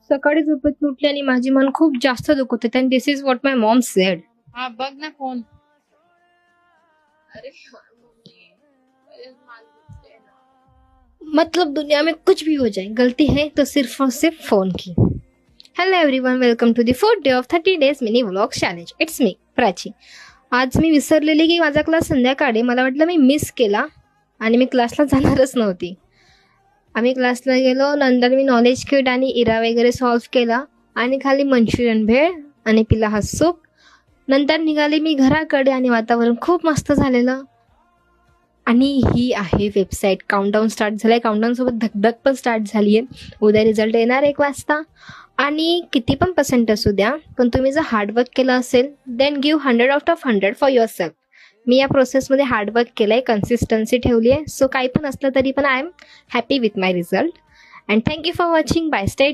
सकाळी झोपेतून उठले आणि माझी मन खूप जास्त दुखत होते आणि this is what my mom said. हा बघ ना फोन. अरे यार मम्मी, मेरे मान दुखते हैं ना. मतलब दुनिया में कुछ भी हो जाए, गलती है तो सिर्फ और सिर्फ फोन की. Hello everyone, welcome to the 4th day of 30 days mini vlog challenge. It's me Prachi. आज मी विसरलेली की माझा क्लास संध्याकाळी, मला वाटलं मी मिस केला आणि मी क्लासला जाणारच नव्हती. आम्ही क्लासला गेलो, नंतर मी नॉलेज किट आणि इरा वगैरे सॉल्व्ह केला आणि खाली मंचुरियन भेळ आणि पिला हा सूप. नंतर निघाले मी घराकडे आणि वातावरण खूप मस्त झालेलं. आणि ही आहे वेबसाईट. काउंटडाऊन स्टार्ट झालं आहे, काउंटडाऊनसोबत धकधक पण स्टार्ट झाली आहे. उद्या रिझल्ट येणार 1 वाजता. आणि किती पण पर्सेंट असू द्या, पण तुम्ही जर हार्डवर्क केलं असेल then give 100 out of 100 for yourself. मी या प्रोसेसमध्ये हार्डवर्क केलं आहे, कन्सिस्टन्सी ठेवली आहे. सो काही पण असलं तरी पण I am happy with my result. And thank you for watching. Bye. Stay